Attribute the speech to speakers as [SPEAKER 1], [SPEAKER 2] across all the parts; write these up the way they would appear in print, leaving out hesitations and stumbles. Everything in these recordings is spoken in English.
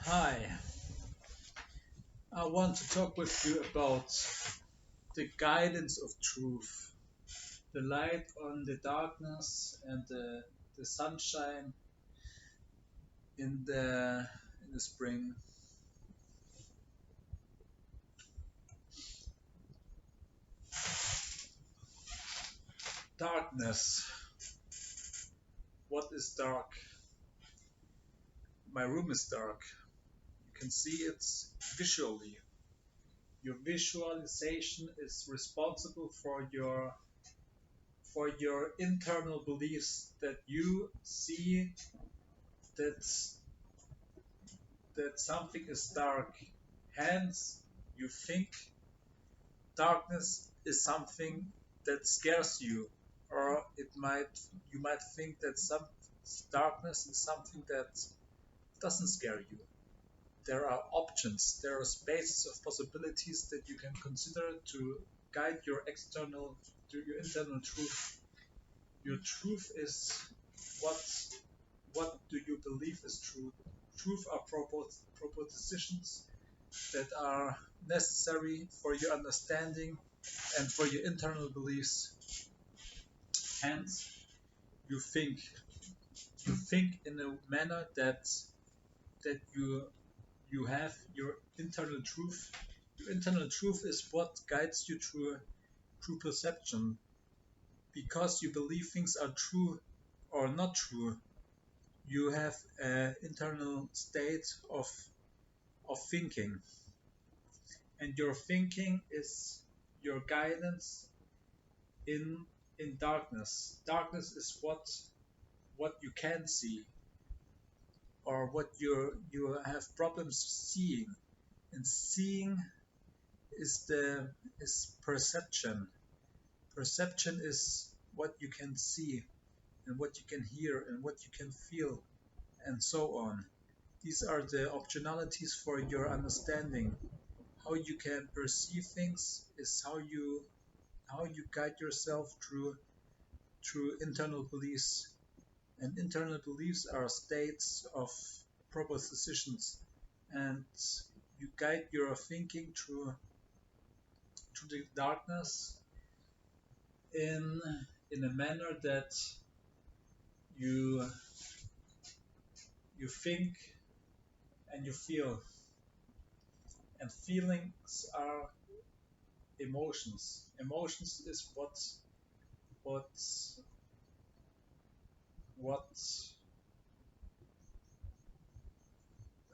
[SPEAKER 1] Hi, I want to talk with you about the guidance of truth, the light on the darkness and the sunshine in the spring. Darkness. What is dark? My room is dark. You can see it visually. Your visualization is responsible for your internal beliefs that you see that that something is dark. Hence, you think darkness is something that scares you, or you might think that some darkness is something that doesn't scare you. There are options, there are spaces of possibilities that you can consider to guide your internal truth. Your truth is what what do you believe is true. Truth are propositions that are necessary for your understanding and for your internal beliefs. Hence, you think you think in a manner that you have your internal truth. Your internal truth is what guides you through perception. Because you believe things are true or not true, you have an internal state of thinking, and your thinking is your guidance in in darkness. Darkness is what you can see, or what you have problems seeing. And seeing is perception. Perception is what you can see and what you can hear and what you can feel and so on. These are the optionalities for your understanding. How you can perceive things is how you guide yourself through internal beliefs. And internal beliefs are states of propositions, and you guide your thinking through the darkness in in a manner that you you think and you feel. And feelings are emotions. Emotions is what what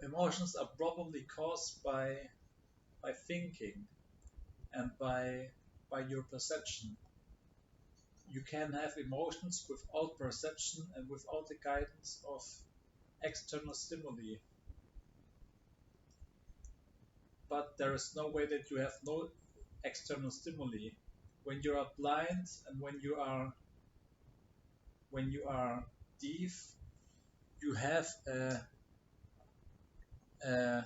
[SPEAKER 1] emotions are probably caused by thinking and by your perception. You can have emotions without perception and without the guidance of external stimuli, but there is no way that you have no external stimuli. When you are blind and when you are deaf, you have uh,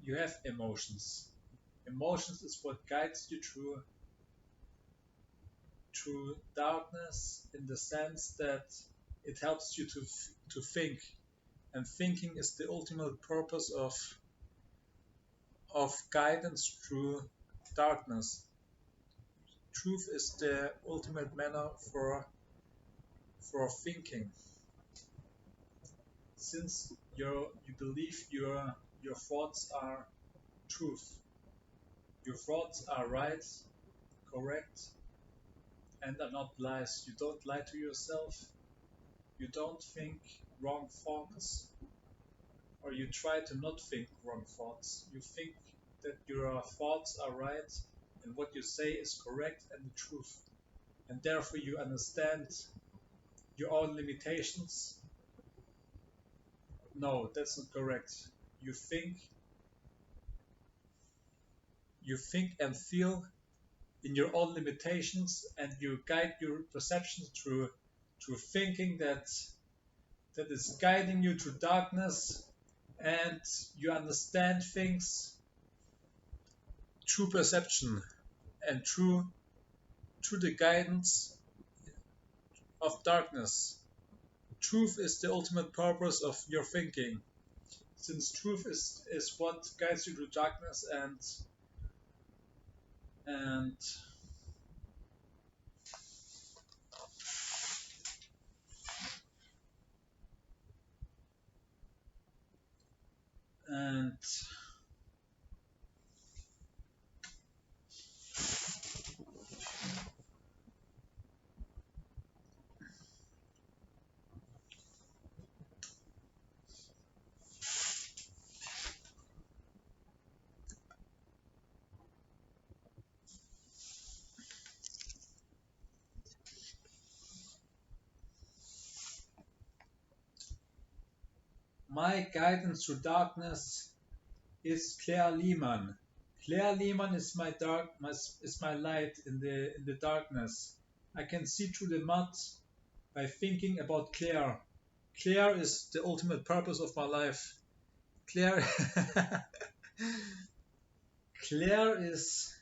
[SPEAKER 1] you have emotions. Emotions is what guides you through darkness, in the sense that it helps you to think, and thinking is the ultimate purpose of guidance through darkness. Truth is the ultimate manner for thinking. Since you believe your thoughts are truth, your thoughts are right, correct, and are not lies. You don't lie to yourself. You don't think wrong thoughts, or you try to not think wrong thoughts. You think that your thoughts are right and what you say is correct and the truth. And therefore you understand your own limitations. No, that's not correct. You think you think and feel in your own limitations, and you guide your perceptions through thinking that is guiding you through darkness, and you understand things through perception and through the guidance of darkness. Truth is the ultimate purpose of your thinking. since truth is what guides you through darkness, and and my guidance through darkness is Claire Lehman. Claire Lehman is is my light in the darkness. I can see through the mud by thinking about Claire. Claire is the ultimate purpose of my life. Claire Claire is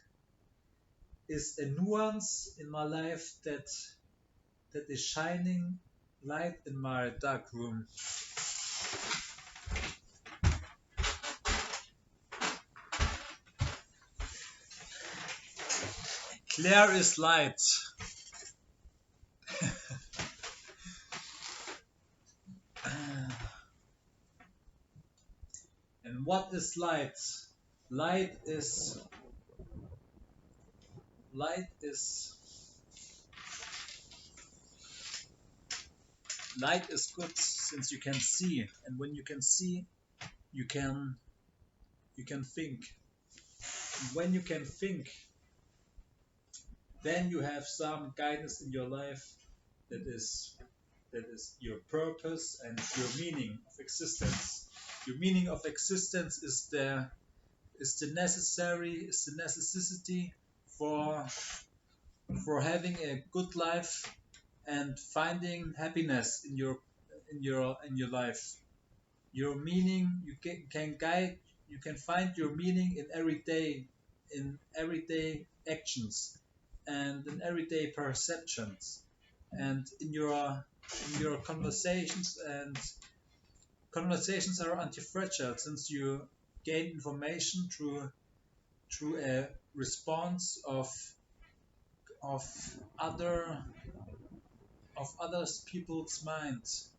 [SPEAKER 1] a nuance in my life that is shining light in my dark room. Claire is light. And what is light? Light is light is light is good since you can see, and when you can see, you can think. And when you can think, then you have some guidance in your life that is your purpose and your meaning of existence. Your meaning of existence is the necessity for having a good life and finding happiness in your life. Your meaning can guide you can find your meaning in everyday actions and in everyday perceptions and in your conversations, and conversations are anti-fragile since you gain information through a response of other others people's minds.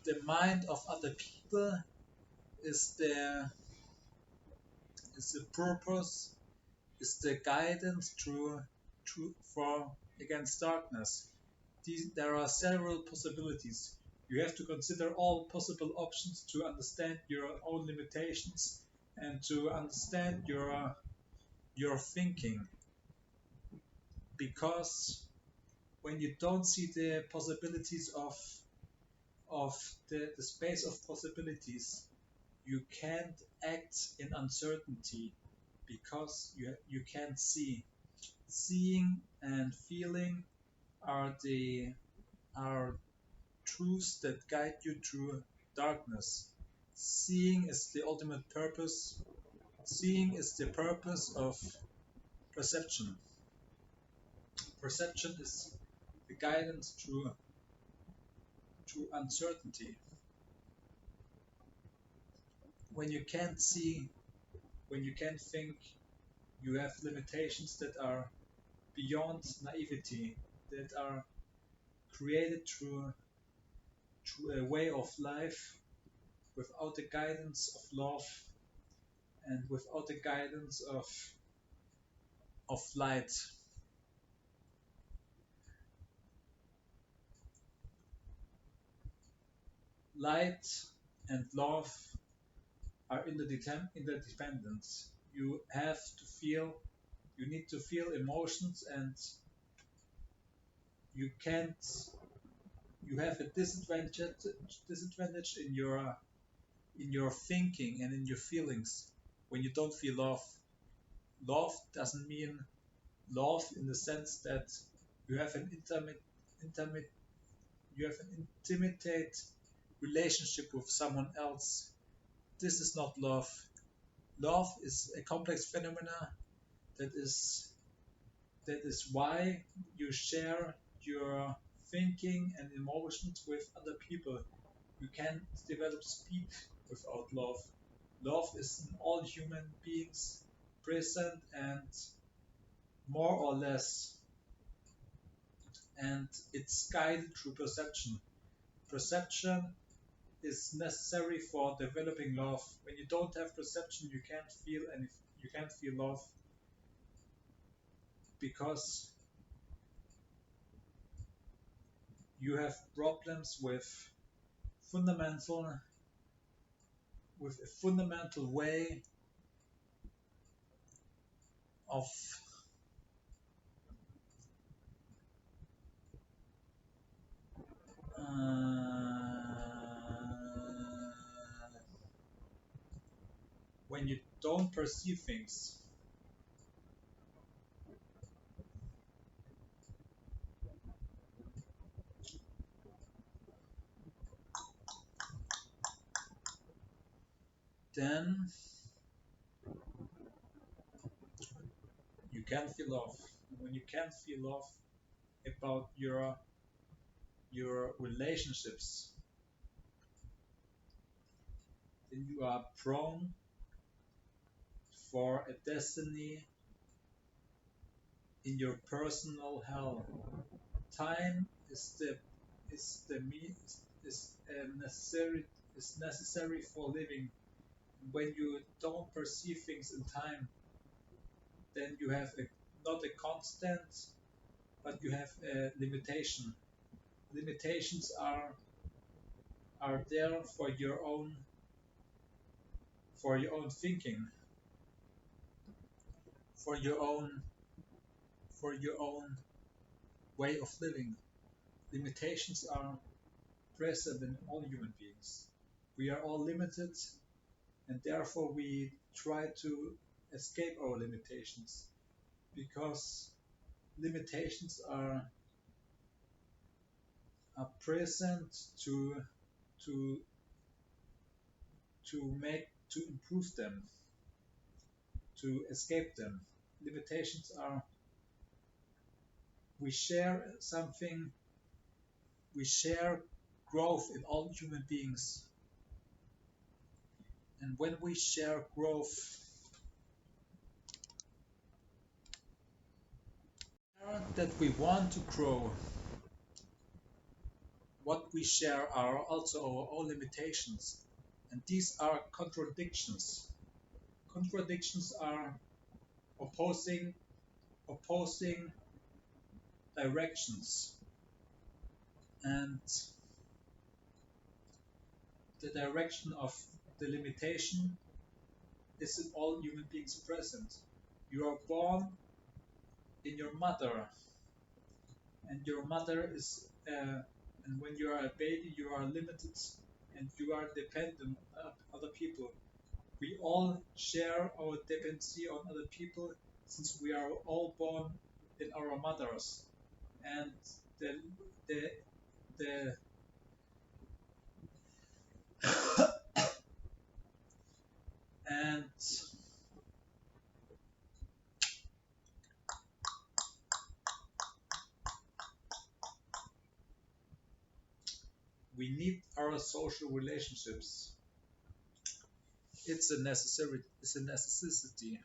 [SPEAKER 1] The mind of other people is the purpose, is the guidance for against darkness. There are several possibilities. You have to consider all possible options to understand your own limitations and to understand your thinking. Because when you don't see the possibilities of the space of possibilities, you can't act in uncertainty because you can't see. Seeing and feeling are the are truths that guide you through darkness. Seeing is the ultimate purpose. Seeing is the purpose of perception. Perception is the guidance through uncertainty. When you can't see, when you can't think, you have limitations that are beyond naivety, that are created through a way of life without the guidance of love and without the guidance of light. Light and love are interdependent. You have to feel, you need to feel emotions, and you can't, you have a disadvantage in your thinking and in your feelings when you don't feel love. Love doesn't mean love in the sense that you have an intimate you have an intimate relationship with someone else. This is not love. Love is a complex phenomena that is why you share your thinking and emotions with other people. You can develop speed without love. Love is in all human beings present and more or less, and it's guided through perception. Perception is necessary for developing love. When you don't have perception, you can't feel any, you can't feel love because you have problems fundamental with a fundamental way of when you don't perceive things. Then you can feel love. When you can feel love about your relationships, then you are prone for a destiny in your personal hell. Time is the me is necessary is necessary for living. When you don't perceive things in time, then you have not a constant, but you have a limitation. Limitations are there for your own thinking, for your own for your own way of living. Limitations are present in all human beings. We are all limited, and therefore we try to escape our limitations because limitations are present to to improve them, to escape them. Limitations are we share something, we share growth in all human beings. And when we share growth, that we want to grow, what we share are also our own limitations. And these are contradictions. Contradictions are opposing opposing directions. And the direction of the limitation is in all human beings present. You are born in your mother, and your mother is, and when you are a baby, you are limited and you are dependent on other people. We all share our dependency on other people since we are all born in our mothers, and the the the and we need our social relationships. It's a necessity.